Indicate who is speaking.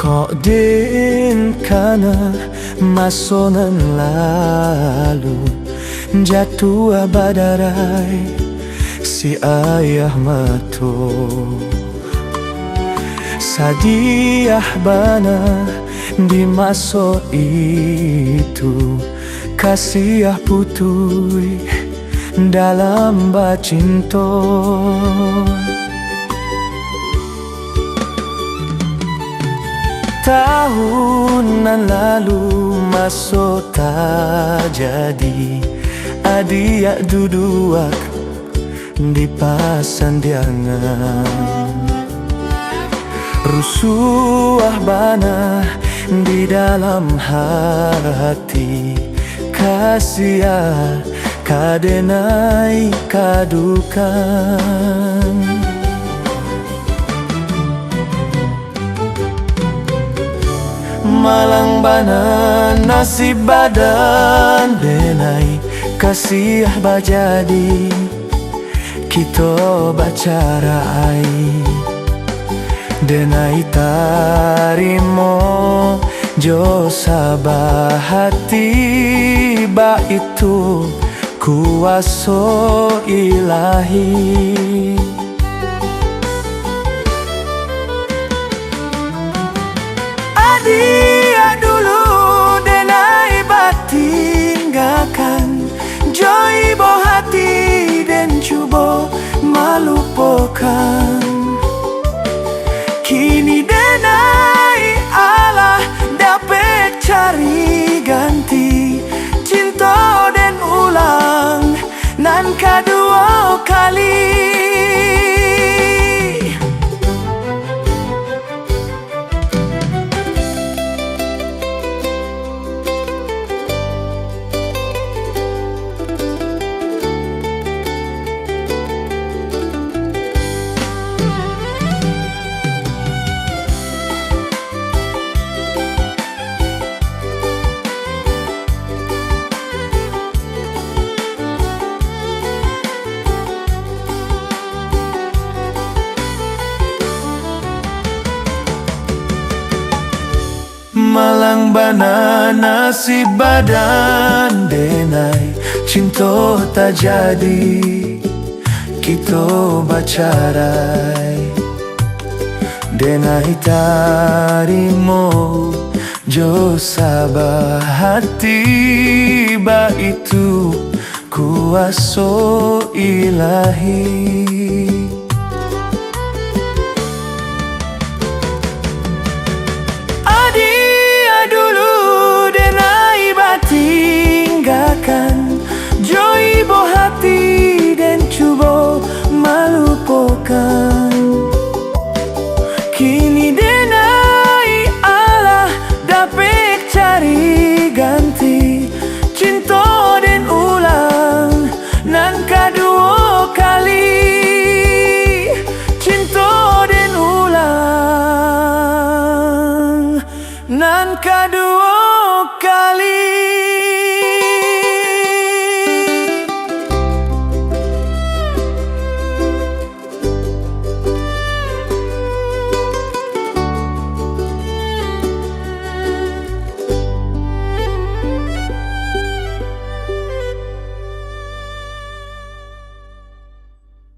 Speaker 1: Kok din kana masonan lalu jatuh badarai si ayah mato sadiah bana di maso itu kasih putui dalam bacinto. Tahunan lalu maso tak jadi adia duduak di pasandiangan. Rusuh bana di dalam hati kasih kadenai kadukan. Malang bana nasib badan denai kasih bajadi kita bacarai denai tarimo jo sabah hati ba itu kuaso ilahi. Dia dulu denai batinggakan joy bo hati dan cubo malupakan. Kini denai Allah dapat cari ganti cinta dan ulang nan kedua kali. Malang bana nasib badan denai cinta tak jadi kita bacarai denai tarimo jo sabah hati ba itu kuaso ilahi. Tinggalkan joy bo hati dan cuba malupakan. Kini denai Allah dapat cari ganti cinta dan ulang nan kedua kali. Cinta dan ulang nan kedua kali.